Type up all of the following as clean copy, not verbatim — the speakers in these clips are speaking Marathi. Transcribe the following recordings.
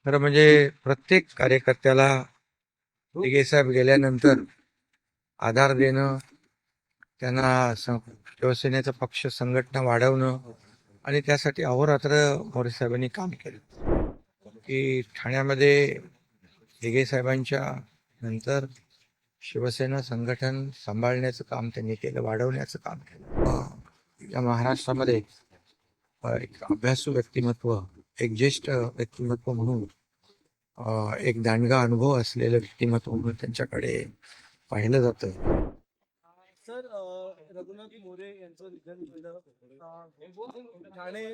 खरं म्हणजे प्रत्येक कार्यकर्त्याला दिघेसाहेब गेल्यानंतर आधार देणं, त्यांना शिवसेनेचा पक्ष संघटना वाढवणं आणि त्यासाठी अहोरात्र मोरे साहेबांनी काम केलं. की ठाण्यामध्ये दिघेसाहेबांच्या नंतर शिवसेना संघटन सांभाळण्याचं काम त्यांनी केलं, वाढवण्याचं काम केलं. या महाराष्ट्रामध्ये एक अभ्यासू व्यक्तिमत्व, एक ज्येष्ठ व्यक्तिमत्व म्हणून, एक दांडगा अनुभव असलेलं व्यक्तिमत्व म्हणून त्यांच्याकडे पाहिलं जातं. सर रघुनाथ मोरे यांचं निधन झालं.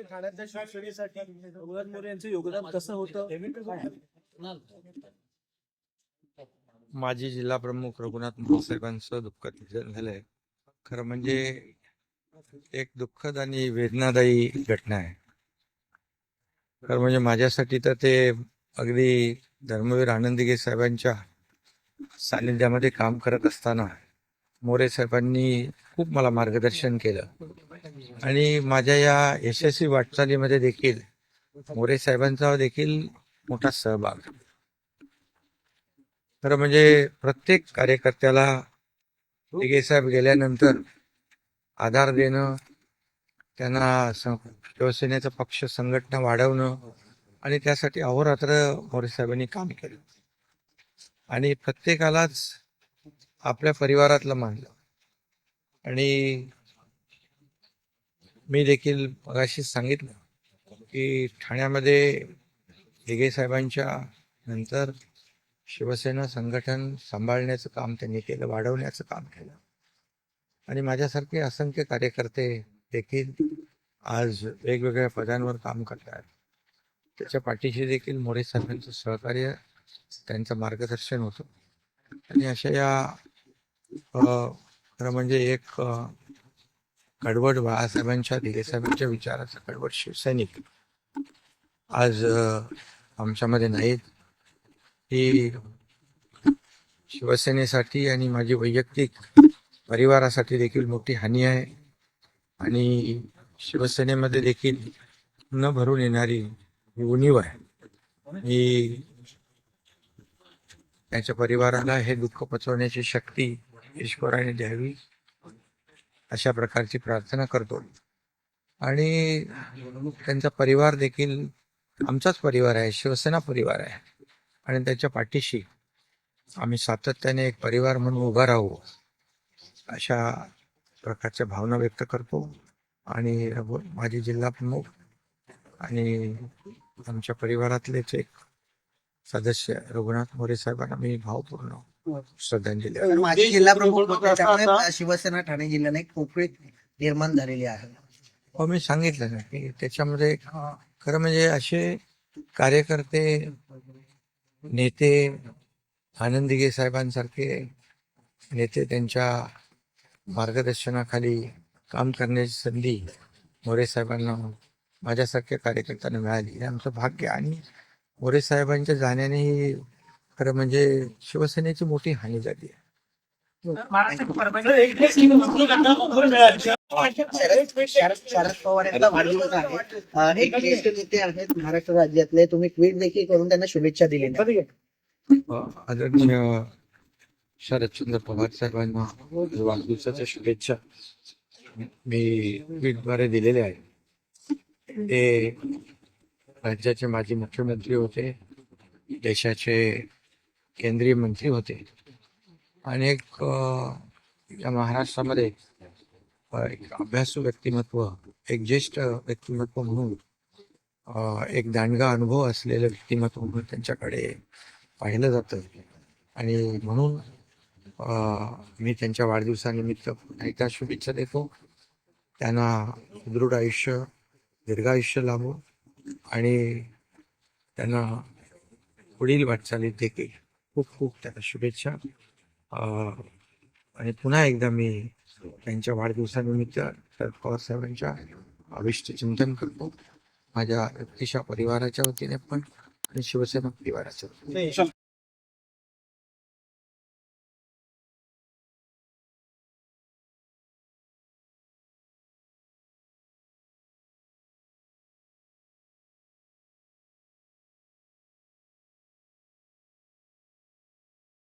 ठाण्यातल्या शिवसेनेसाठी रघुनाथ मोरे यांचं योगदान कसं होतं? माजी जिल्हा प्रमुख रघुनाथ मोरे साहेबांचं दुःखद निधन झालंय. खरं म्हणजे एक दुःखद आणि वेदनादायी घटना आहे. खरं म्हणजे माझ्यासाठी तर ते अगदी धर्मवीर आनंद दिघे साहेबांच्या सानिध्यामध्ये काम करत असताना मोरे साहेबांनी खूप मला मार्गदर्शन केलं आणि माझ्या या यशस्वी वाटचालीमध्ये देखील मोरे साहेबांचा देखील मोठा सहभाग. खरं म्हणजे प्रत्येक कार्यकर्त्याला दिघेसाहेब गेल्यानंतर आधार देणं, त्यांना शिवसेनेचा पक्ष संघटना वाढवणं आणि त्यासाठी अहोरात्र मोरे साहेबांनी काम केलं आणि प्रत्येकालाच आपल्या परिवारातलं मानलं. आणि मी देखील मगाशी सांगितलं की ठाण्यामध्ये दिघेसाहेबांच्या नंतर शिवसेना संघटन सांभाळण्याचं काम त्यांनी केलं, वाढवण्याचं काम केलं आणि माझ्यासारखे असंख्य कार्यकर्ते देखील आज वेगवेगळ्या पदांवर काम करतात. त्याच्या पाठीशी देखील मोरे साहेबांचं सहकार्य, त्यांचं मार्गदर्शन होतं आणि अशा या खरं म्हणजे एक कडवट बाळासाहेबांच्या, दिघेसाहेबांच्या विचाराचा कडवट शिवसैनिक आज आमच्यामध्ये नाहीत. ही शिवसेनेसाठी आणि माझी वैयक्तिक परिवारासाठी देखील मोठी हानी आहे आणि शिवसेनेमध्ये देखील न भरून येणारी उणीव आहे. मी त्यांच्या परिवाराला हे दुःख पचवण्याची शक्ती ईश्वराने द्यावी अशा प्रकारची प्रार्थना करतो आणि त्यांचा परिवार देखील आमचाच परिवार आहे, शिवसेना परिवार आहे आणि त्याच्या पाठीशी आम्ही सातत्याने एक परिवार म्हणून उभा राहू अशा प्रकारच्या भावना व्यक्त करतो. आणि माझे जिल्हा प्रमुख आणि आमच्या परिवारातलेच एक सदस्य रघुनाथ मोरे साहेबांना मी भावपूर्ण श्रद्धांजली. माझे जिल्हा प्रमुख होते, त्यामुळे शिवसेना ठाणे जिल्ह्याने एक पोकळी निर्माण झालेली आहे. हो, मी सांगितलं ना की त्याच्यामध्ये खरं म्हणजे असे कार्यकर्ते, नेते, आनंद दिघे साहेबांसारखे नेते त्यांच्या मार्गदर्शनाखाली काम करण्याची संधी मोरे साहेबांना, माझ्यासारख्या कार्यकर्त्यांना मिळाली हे आमचं भाग्य. आणि मोरे साहेबांच्या जाण्याने खरं म्हणजे शिवसेनेची मोठी हानी झाली आहे. शरद पवार यांचा वाढदिवस आहे, एक ज्येष्ठ नेते आहेत महाराष्ट्र राज्यातले, तुम्ही ट्विट देखील करून त्यांना शुभेच्छा दिल्या. आदरणीय शरदचंद्र पवार साहेबांना वाढदिवसाच्या शुभेच्छा मी ट्विटद्वारे दिलेल्या आहेत. ते राज्याचे माजी मुख्यमंत्री होते, देशाचे केंद्रीय मंत्री होते आणि एक या महाराष्ट्रामध्ये एक अभ्यासू व्यक्तिमत्व, एक ज्येष्ठ व्यक्तिमत्व म्हणून, एक दांडगा अनुभव असलेलं व्यक्तिमत्व म्हणून त्यांच्याकडे पाहिलं जातं आणि म्हणून मी त्यांच्या वाढदिवसानिमित्त एकदा शुभेच्छा देतो. त्यांना सुदृढ आयुष्य, दीर्घायुष्य लाभो आणि त्यांना पुढील वाटचालीत देखील खूप खूप त्यांना शुभेच्छा. आणि पुन्हा एकदा मी त्यांच्या वाढदिवसानिमित्त शरद पवार साहेबांच्या अभिष्ट चिंतन करतो, माझ्या व्यक्तिशा परिवाराच्या वतीने पण आणि शिवसेना परिवाराच्या वतीने.